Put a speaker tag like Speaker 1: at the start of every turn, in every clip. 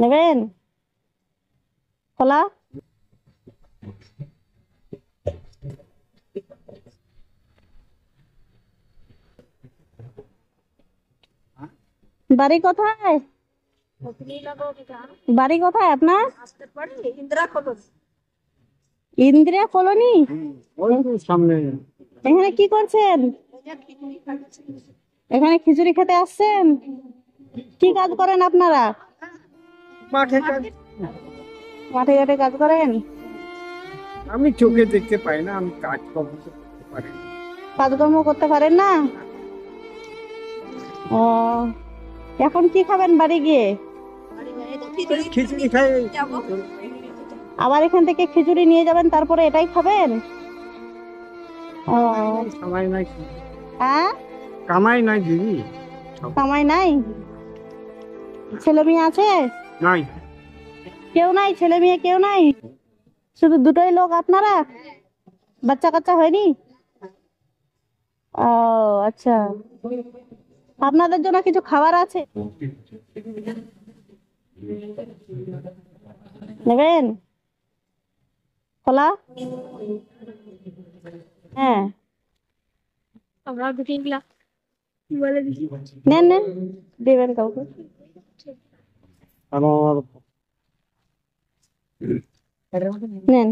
Speaker 1: নেবেন কলা? বাড়ি কোথায়? বাড়ি কোথায় আপনার? ইন্দিরা কলোনি।
Speaker 2: সামনে
Speaker 1: এখানে কি করছেন? এখানে খিচুড়ি খেতে আসছেন? কি কাজ করেন আপনারা?
Speaker 2: মাঠে কাজ।
Speaker 1: মাঠে ঘাটে কাজ করেন?
Speaker 2: আমি চোখে দেখতে পাই না, আমি কাজ কর্ম করতে পারি না।
Speaker 1: কাজকর্ম করতে পারেন না? ও, এখন কি খাবেন বাড়ি গিয়ে?
Speaker 2: খিচুড়ি খাই।
Speaker 1: আবার এখান থেকে খিচুড়ি নিয়ে যাবেন, তারপরে এটাই খাবেন? ও,
Speaker 2: কামাই নাই।
Speaker 1: হ্যাঁ,
Speaker 2: কামাই নাই দিদি।
Speaker 1: কামাই নাই? ছেলে মেয়ে আছে?
Speaker 2: নাই।
Speaker 1: কেউ নাই? ছেলে মেয়ে কেউ নাই? শুধু দুটোই লোক আপনারা? বাচ্চা কাচ্চা হয়নি? ও আচ্ছা, আপনাদের জন্য কিছু খাবার আছে, নেবেন কলা? হ্যাঁ, নেন নেন, দেবেন কাউকে। নেন।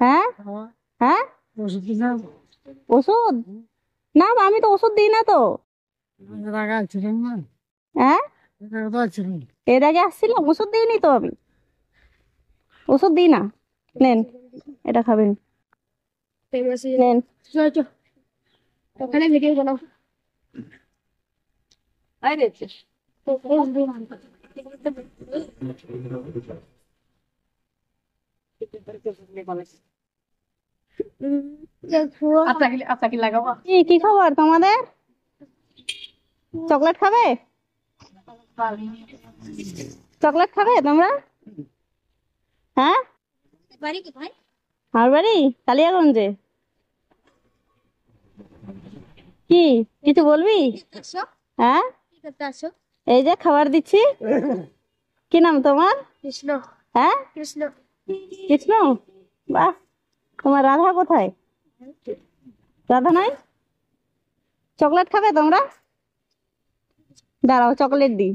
Speaker 1: হ্যাঁ হ্যাঁ, ওষুধ? না, আমি তো ওষুধ দিই না তো। হ্যাঁ, এর আগে আসছিলাম, ওষুধ দিইনি তো আমি, ওষুধ দিই না। নেন, এটা খাবেন, নেন। ওখানে ভিডিও বানাও। কি খবর তোমাদের? চকলেট খাবে? চকলেট খাবে তোমরা? হ্যাঁ, আমার বাড়ি কালিয়াগঞ্জে। কি কিছু বলবি? হ্যাঁ, এই যে খাবার দিচ্ছি। কি নাম তোমার? কৃষ্ণ। হ্যাঁ, কৃষ্ণ। কৃষ্ণ, বাহ। তোমার রাধা কোথায়? রাধা নাই? চকলেট খাবে তোমরা? দাঁড়াও, চকলেট দিই।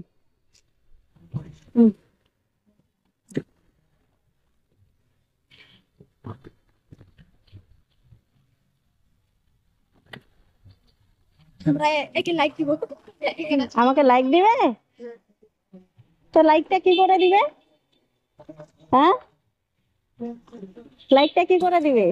Speaker 1: আমাকে লাইক দিবে? তো লাইকটা কি করে দিবে? হ্যাঁ, লাইকটা কি করে দিবে?